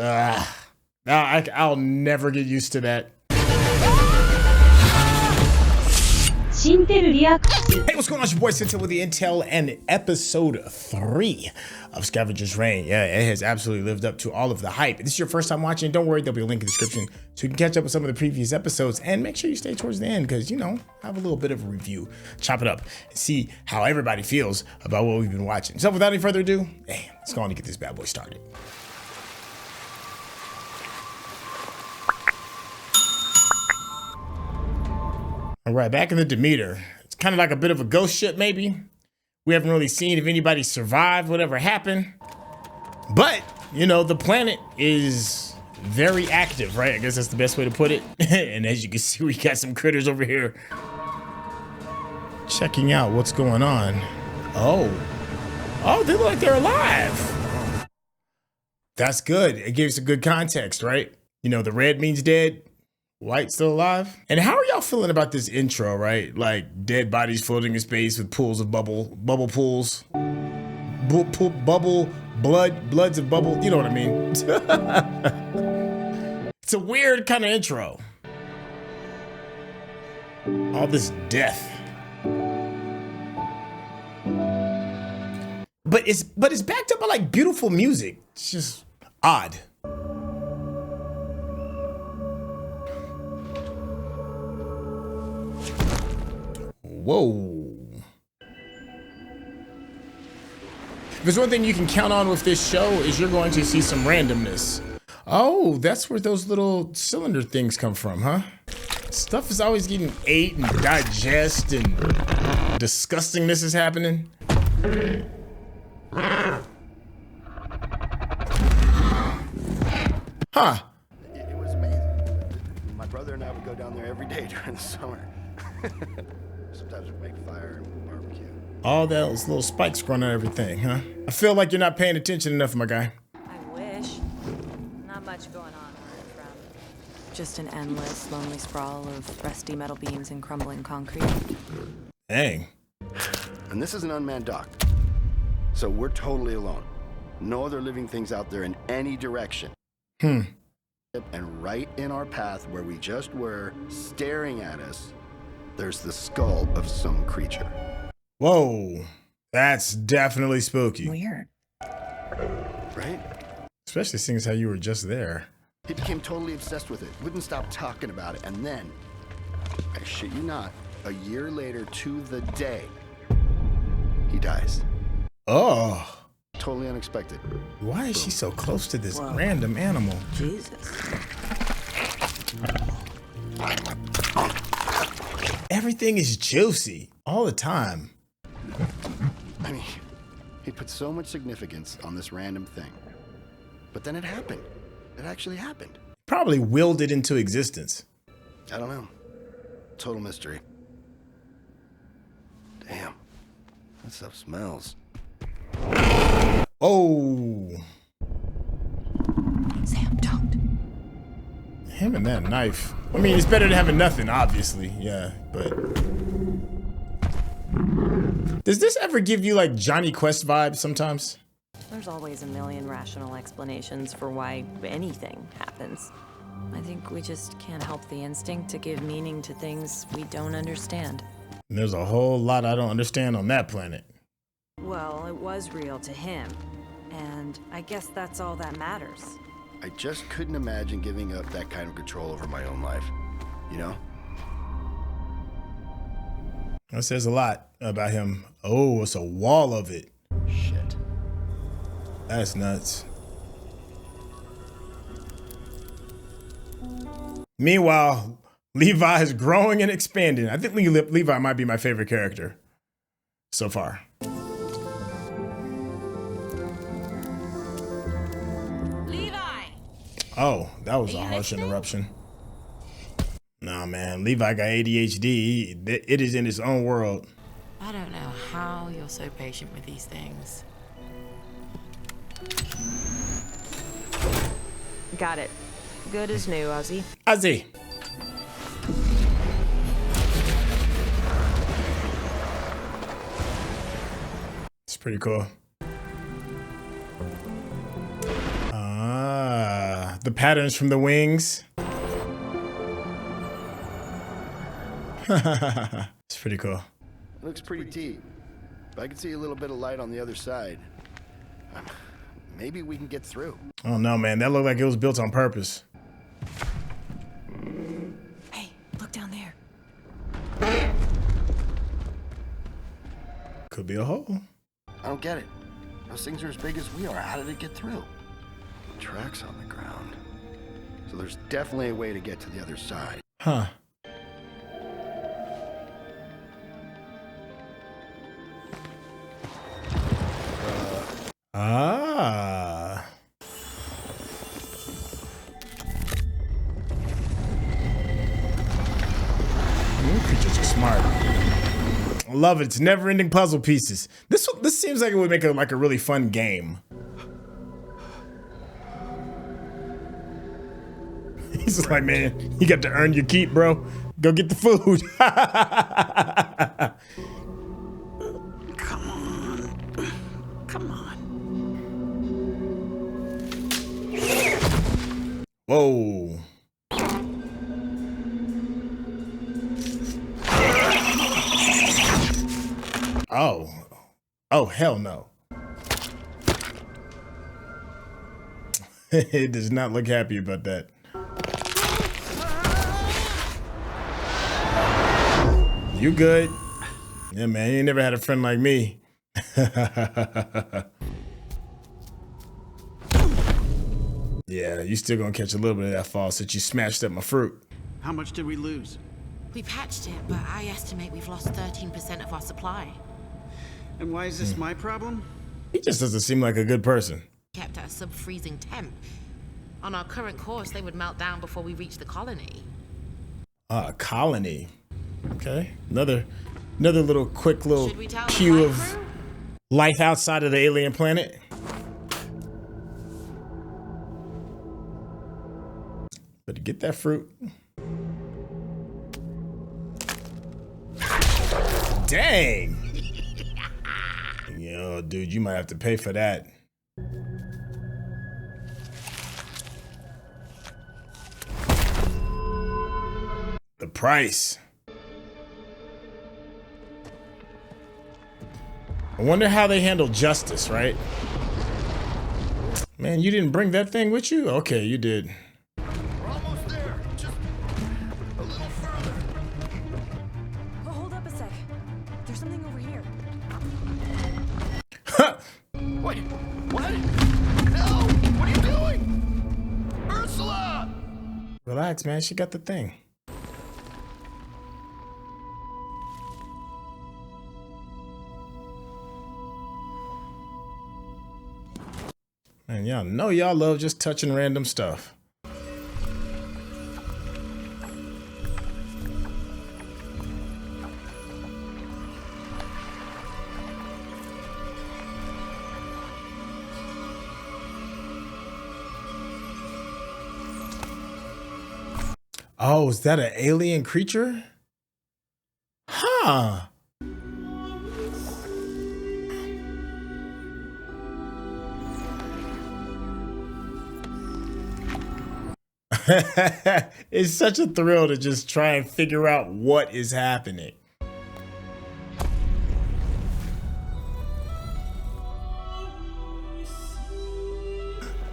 I'll never get used to that. Hey, what's going on? It's your boy Sintel with the Intel and episode 3 of Scavengers Reign. Yeah, it has absolutely lived up to all of the hype. If this is your first time watching, don't worry, there'll be a link in the description so you can catch up with some of the previous episodes, and make sure you stay towards the end because, you know, have a little bit of a review, chop it up, and see how everybody feels about what we've been watching. So without any further ado, hey, let's go on and get this bad boy started. All right, back in the Demeter. It's kind of like a bit of a ghost ship, maybe. We haven't really seen if anybody survived whatever happened. But, you know, the planet is very active, right? I guess that's the best way to put it. And as you can see, we got some critters over here checking out what's going on. Oh, they look like they're alive. That's good. It gives a good context, right? You know, the red means dead. White still alive? And how are y'all feeling about this intro, right? Like dead bodies floating in space with pools of bubble pools. Bloods of bubble, you know what I mean? It's a weird kind of intro. All this death. But it's backed up by like beautiful music. It's just odd. Whoa. If there's one thing you can count on with this show is you're going to see some randomness. Oh, that's where those little cylinder things come from, huh? Stuff is always getting ate and digest and disgustingness is happening. Huh. It was amazing. My brother and I would go down there every day during the summer. Sometimes we make fire and barbecue. All those little spikes growing on everything, huh? I feel like you're not paying attention enough, my guy. I wish. Not much going on where I'm from. Just an endless, lonely sprawl of rusty metal beams and crumbling concrete. Dang. And this is an unmanned dock. So we're totally alone. No other living things out there in any direction. And right in our path where we just were, staring at us, there's the skull of some creature. Whoa, that's definitely spooky. Weird. Right? Especially seeing as how you were just there. He became totally obsessed with it, wouldn't stop talking about it, and then, I shit you not, a year later to the day, he dies. Oh. Totally unexpected. Why is she so close to this random animal? Jesus. Everything is juicy all the time. I mean, he put so much significance on this random thing. But then it happened. It actually happened. Probably willed it into existence. I don't know. Total mystery. Damn. That stuff smells. Oh. Sam, don't. Him and that knife. I mean, it's better than having nothing, obviously. Yeah, but... Does this ever give you, like, Johnny Quest vibes sometimes? There's always a million rational explanations for why anything happens. I think we just can't help the instinct to give meaning to things we don't understand. And there's a whole lot I don't understand on that planet. Well, it was real to him. And I guess that's all that matters. I just couldn't imagine giving up that kind of control over my own life. You know? That says a lot about him. Oh, it's a wall of it. Shit. That's nuts. Meanwhile, Levi is growing and expanding. I think Levi might be my favorite character so far. Oh, that was a harsh interruption. Nah, man, Levi got ADHD. It is in its own world. I don't know how you're so patient with these things. Got it. Good as new, Azi. Azi. It's pretty cool. Ah. The patterns from the wings. It's pretty cool. It looks pretty deep. But I can see a little bit of light on the other side. Maybe we can get through. Oh no, man. That looked like it was built on purpose. Hey, look down there. Could be a hole. I don't get it. Those things are as big as we are. How did it get through? Tracks on the ground. So there's definitely a way to get to the other side. Huh. Ah. Creatures are smart. I love it. It's never-ending puzzle pieces. This seems like it would make a really fun game. He's just like, man, you got to earn your keep, bro. Go get the food. Come on. Come on. Whoa. Oh. Oh, hell no. It does not look happy about that. You good? Yeah, man, you ain't never had a friend like me. Yeah, you still gonna catch a little bit of that fall since you smashed up my fruit. How much did we lose? We patched it, but I estimate we've lost 13% of our supply. And why is this my problem? He just doesn't seem like a good person. Kept at a sub-freezing temp. On our current course, they would melt down before we reach the colony. Colony. Okay, another little quick little Should we tell the cue flight of crew? life outside of the alien planet. Better get that fruit. Dang. Yo, dude, you might have to pay for that. The price. I wonder how they handle justice, right? Man, you didn't bring that thing with you? Okay, you did. We're almost there. Just a little further. Oh, hold up a sec. There's something over here. Wait, what? No! What are you doing? Ursula! Relax, man. She got the thing. Man, y'all know y'all love just touching random stuff. Oh, is that an alien creature? Huh. It's such a thrill to just try and figure out what is happening.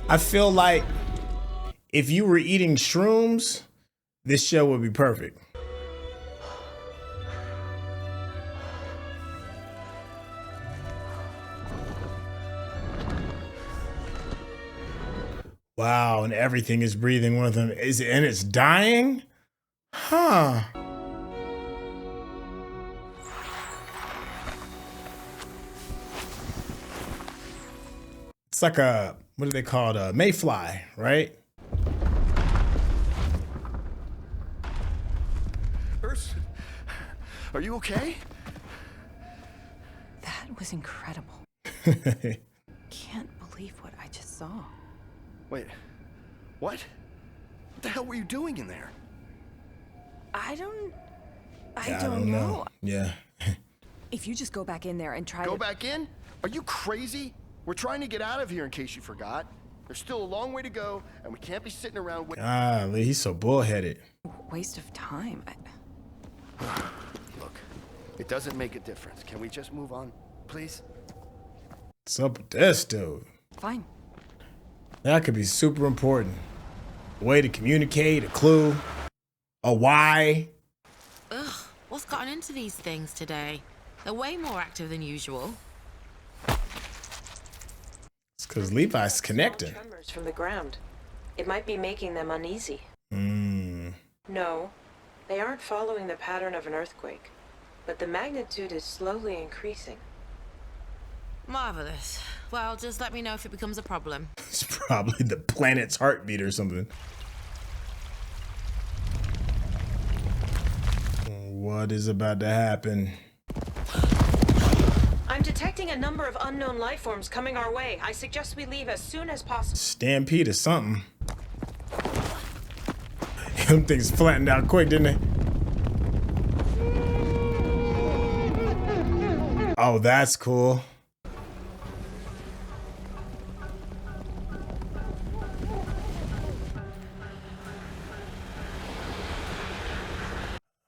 I feel like if you were eating shrooms, this show would be perfect. Wow, and everything is breathing with them. And it's dying? Huh. It's like a, what do they call it? A mayfly, right? Ursula, are you okay? That was incredible. Can't believe what I just saw. Wait, what? What the hell were you doing in there? I don't know. Yeah. If you just go back in there and try Go back in? Are you crazy? We're trying to get out of here in case you forgot. There's still a long way to go, and we can't be sitting around waiting. Golly, he's so bullheaded. Waste of time. Look, it doesn't make a difference. Can we just move on, please? What's up with this dude? Fine. That could be super important. A way to communicate, a clue, a why. Ugh, what's gotten into these things today? They're way more active than usual. It's because Levi's connecting. Tremors from the ground. It might be making them uneasy. No, they aren't following the pattern of an earthquake, but the magnitude is slowly increasing. Marvelous. Well, just let me know if it becomes a problem. It's probably the planet's heartbeat or something. What is about to happen? I'm detecting a number of unknown life forms coming our way. I suggest we leave as soon as possible. Stampede or something. Them things flattened out quick, didn't they? Oh, that's cool.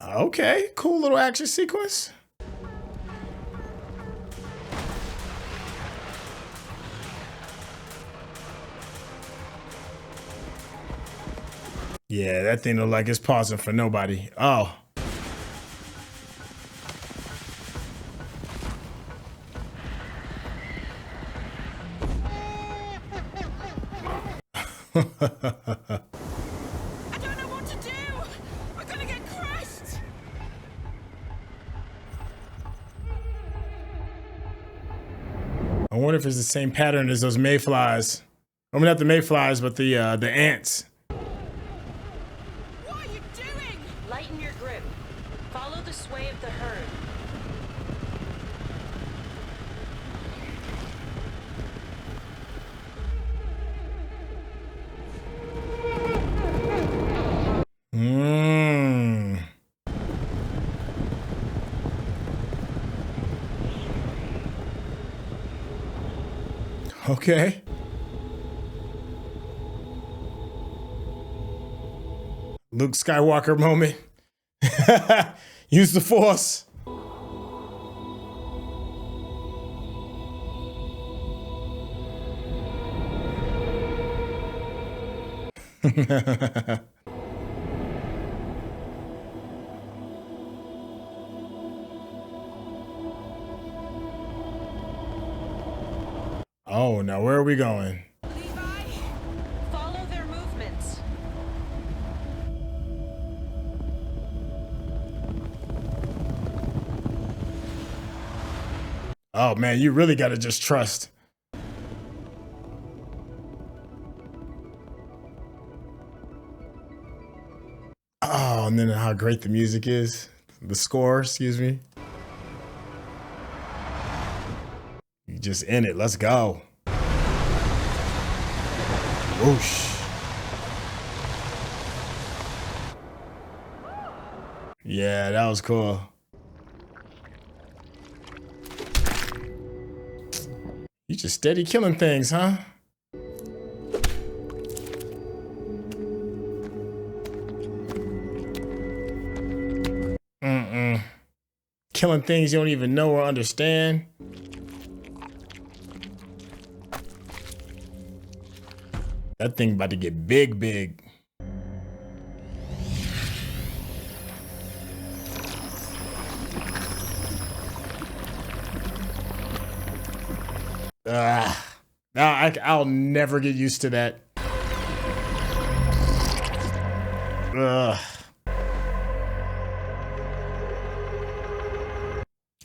Okay, cool little action sequence. Yeah, that thing look like it's pausing for nobody. Oh. I don't know what to do! We're gonna get crushed! I wonder if it's the same pattern as those mayflies. I mean, not the mayflies, but the ants. What are you doing? Lighten your grip. Follow the sway of the herd. Okay. Luke Skywalker moment. Use the Force. Oh, now where are we going? Levi, follow their movements. Oh man, you really gotta just trust. Oh, and then how great the music is. The score, excuse me. You just in it, let's go. Whoosh. Yeah, that was cool. You just steady killing things, huh? Killing things you don't even know or understand. That thing about to get big, big. I'll never get used to that.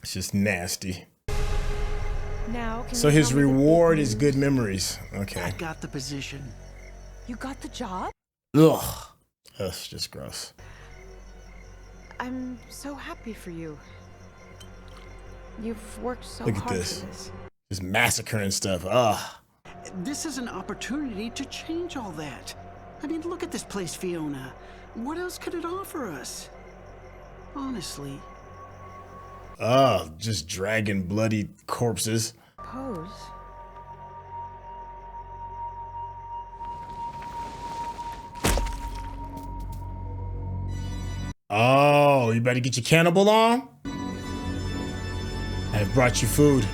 It's just nasty. Now, So his reward is good memories. Okay. I got the position. You got the job? Ugh. That's just gross. I'm so happy for you. You've worked so Look at hard this. for this. Just massacring stuff. Ugh. This is an opportunity to change all that. I mean, look at this place, Fiona. What else could it offer us? Honestly. Oh, just dragging bloody corpses. Pose. Oh, you better get your cannibal on. I have brought you food.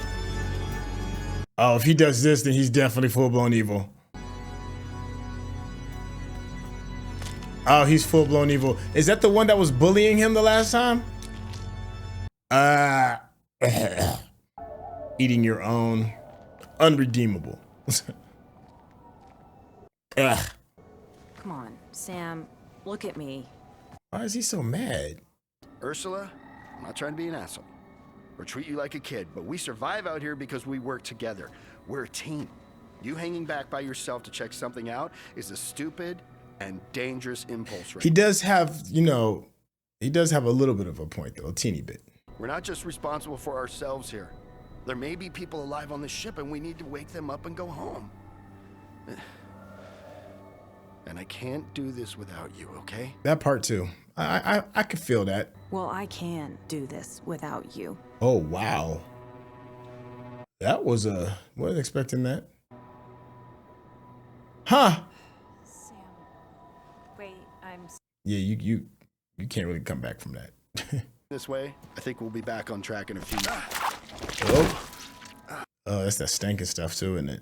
Oh, if he does this, then he's definitely full-blown evil. Oh, he's full-blown evil. Is that the one that was bullying him the last time? Eating your own. Unredeemable. Ugh. Come on, Sam, look at me. Why is he so mad? Ursula, I'm not trying to be an asshole or treat you like a kid, but we survive out here because we work together. We're a team. You hanging back by yourself to check something out is a stupid and dangerous impulse. He does have, you know, he does have a little bit of a point, though, a teeny bit. We're not just responsible for ourselves here. There may be people alive on the ship, and we need to wake them up and go home. And I can't do this without you, okay? That part, too. I could feel that. Well, I can do this without you. Oh, wow. That was a... wasn't expecting that. Huh. Sam, wait, I'm... Yeah, you can't really come back from that. This way, I think we'll be back on track in a few minutes. Oh. Oh, that's that stinking stuff, too, isn't it?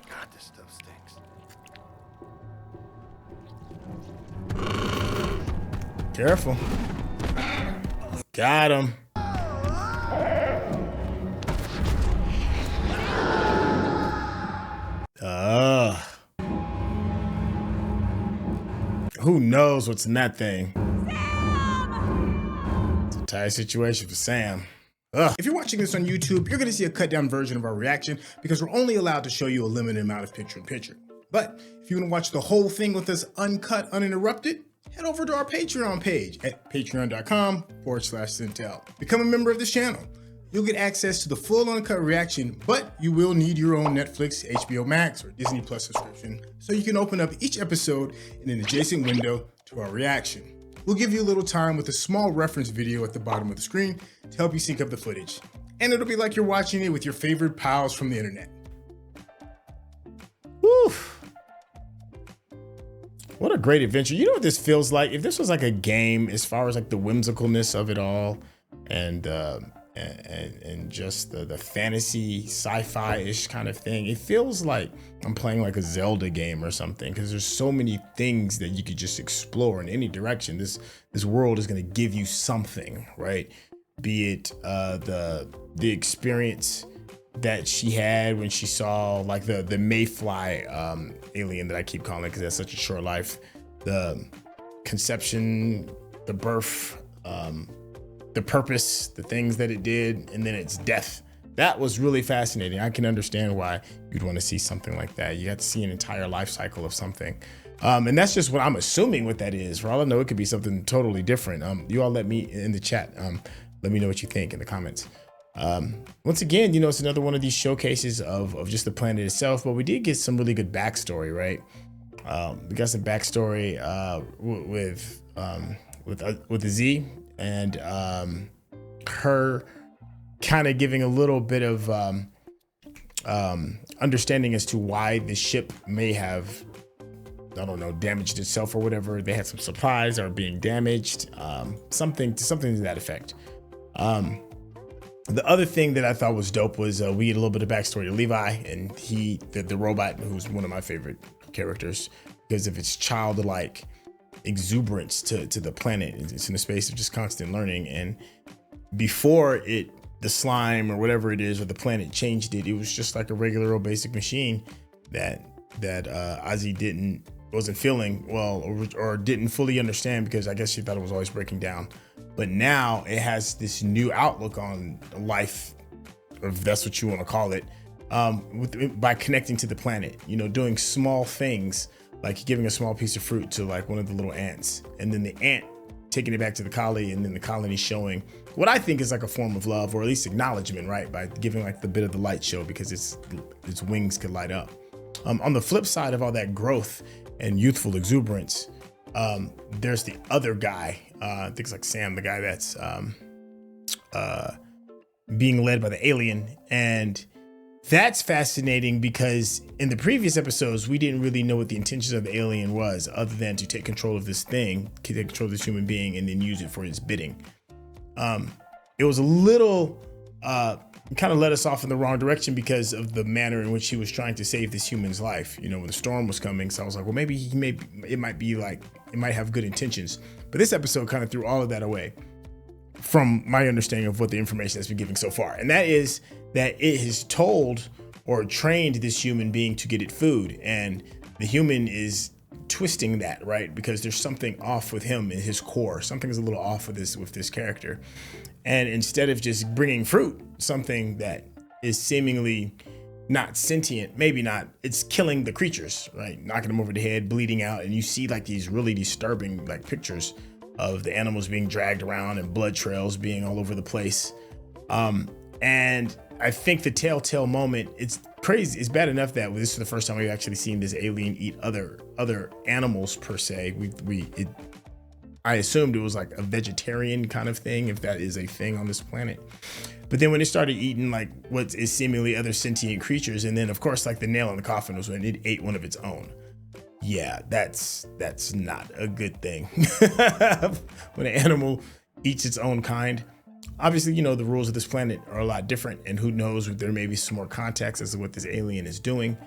God, this stuff stinks. Careful. Got him. Who knows what's in that thing? Sam! It's a tight situation for Sam. Ugh. If you're watching this on YouTube, you're gonna see a cut down version of our reaction because we're only allowed to show you a limited amount of picture-in-picture. But if you wanna watch the whole thing with us uncut, uninterrupted, head over to our Patreon page at patreon.com/Sintel. Become a member of this channel. You'll get access to the full uncut reaction, but you will need your own Netflix, HBO Max, or Disney Plus subscription so you can open up each episode in an adjacent window to our reaction. We'll give you a little time with a small reference video at the bottom of the screen to help you sync up the footage. And it'll be like you're watching it with your favorite pals from the internet. Woo! What a great adventure. You know what this feels like? If this was like a game, as far as like the whimsicalness of it all and just the fantasy sci-fi-ish kind of thing, it feels like I'm playing like a Zelda game or something, because there's so many things that you could just explore in any direction. This world is going to give you something, right? Be it the experience that she had when she saw like the mayfly alien that I keep calling it because that's such a short life, the conception, the birth, the purpose, the things that it did, and then its death. That was really fascinating. I can understand why you'd want to see something like that. You got to see an entire life cycle of something. And that's just what I'm assuming what that is. For all I know, it could be something totally different. You all let me in the chat. Let me know what you think in the comments. Once again, you know, it's another one of these showcases of just the planet itself, but we did get some really good backstory, right? We got some backstory with Azi and her kind of giving a little bit of understanding as to why the ship may have, I don't know, damaged itself or whatever. They had some supplies that are being damaged, something to that effect. The other thing that I thought was dope was we get a little bit of backstory to Levi, and the robot, who's one of my favorite characters because of its childlike exuberance to the planet. It's in a space of just constant learning, and before the slime or whatever it is or the planet changed it was just like a regular old basic machine that Azi wasn't feeling well or didn't fully understand, because I guess she thought it was always breaking down. But now it has this new outlook on life, if that's what you want to call it, by connecting to the planet, you know, doing small things like giving a small piece of fruit to like one of the little ants, and then the ant taking it back to the colony, and then the colony showing what I think is like a form of love, or at least acknowledgement, right? By giving like the bit of the light show because its wings could light up. On the flip side of all that growth and youthful exuberance, there's the other guy, I think it's like Sam, the guy that's being led by the alien, and That's fascinating because in the previous episodes, we didn't really know what the intentions of the alien was other than to take control of this thing, take control of this human being, and then use it for his bidding. It was a little, kind of led us off in the wrong direction because of the manner in which he was trying to save this human's life. You know, when the storm was coming. So I was like, well, maybe it might have good intentions. But this episode kind of threw all of that away from my understanding of what the information that's been given so far. And that is that it has told or trained this human being to get it food. And the human is twisting that, right? Because there's something off with him in his core. Something is a little off with this character. And instead of just bringing fruit, something that is seemingly not sentient, maybe not, it's killing the creatures, right? Knocking them over the head, bleeding out. And you see like these really disturbing like pictures of the animals being dragged around and blood trails being all over the place. And I think the telltale moment, it's crazy. It's bad enough that this is the first time we've actually seen this alien eat other animals per se. I assumed it was like a vegetarian kind of thing, if that is a thing on this planet. But then when it started eating like what is seemingly other sentient creatures, and then of course like the nail in the coffin was when it ate one of its own. Yeah, that's not a good thing. When an animal eats its own kind. Obviously, you know, the rules of this planet are a lot different, and who knows if there may be some more context as to what this alien is doing.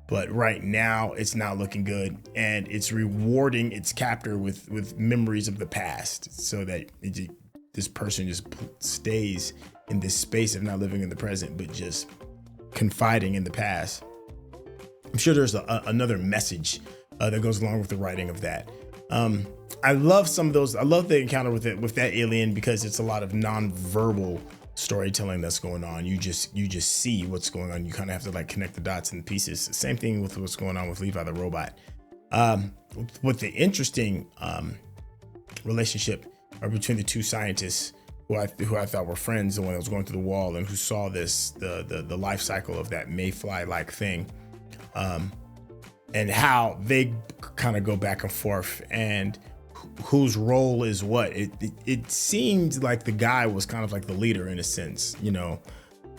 But right now, it's not looking good, and it's rewarding its captor with memories of the past, so that this person just stays in this space of not living in the present, but just confiding in the past. I'm sure there's another message that goes along with the writing of that. I love some of those. I love the encounter with that alien because it's a lot of non-verbal storytelling that's going on. You just see what's going on. You kind of have to like connect the dots and pieces. Same thing with what's going on with Levi the robot. With the interesting relationship between the two scientists who I thought were friends, the one that was going through the wall and who saw the life cycle of that mayfly-like thing, and how they kind of go back and forth and whose role is what. It seemed like the guy was kind of like the leader in a sense, you know,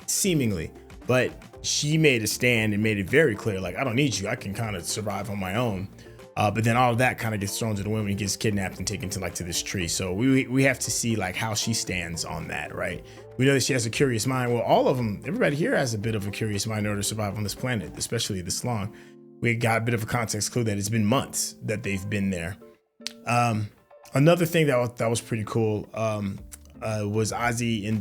seemingly, but she made a stand and made it very clear, like, I don't need you, I can kind of survive on my own. But then all of that kind of gets thrown to the wind when he gets kidnapped and taken to this tree. So we have to see like how she stands on that, right? We know that she has a curious mind. Well, all of them, everybody here has a bit of a curious mind in order to survive on this planet, especially this long. We got a bit of a context clue that it's been months that they've been there. Another thing that was pretty cool was Azi in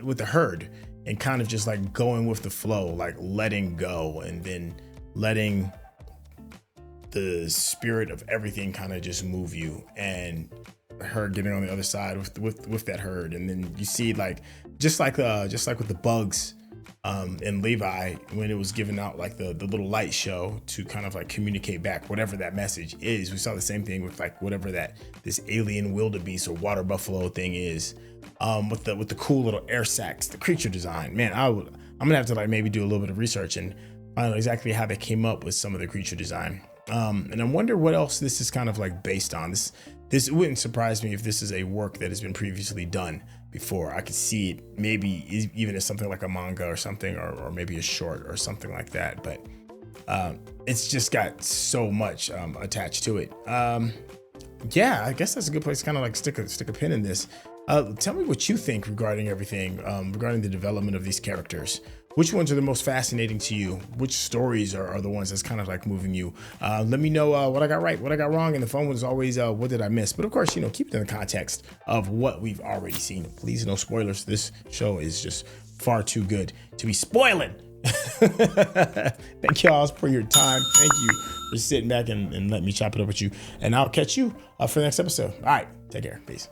with the herd and kind of just like going with the flow, like letting go and then letting the spirit of everything kind of just move you, and her getting on the other side with that herd. And then you see like just like with the bugs in Levi, when it was giving out like the little light show to kind of like communicate back whatever that message is. We saw the same thing with like whatever this alien wildebeest or water buffalo thing is, with the cool little air sacs, the creature design. Man, I'm gonna have to like maybe do a little bit of research and find out exactly how they came up with some of the creature design. And I wonder what else this is kind of like based on. This wouldn't surprise me if this is a work that has been previously done before. I could see it maybe even as something like a manga or something, or maybe a short or something like that. But it's just got so much attached to it. Yeah, I guess that's a good place to kind of like stick a pin in this. Tell me what you think regarding everything, regarding the development of these characters. Which ones are the most fascinating to you? Which stories are the ones that's kind of like moving you? Let me know what I got right, what I got wrong. And the phone was always, what did I miss? But of course, you know, keep it in the context of what we've already seen. Please, no spoilers. This show is just far too good to be spoiling. Thank y'all for your time. Thank you for sitting back and letting me chop it up with you. And I'll catch you for the next episode. All right, take care. Peace.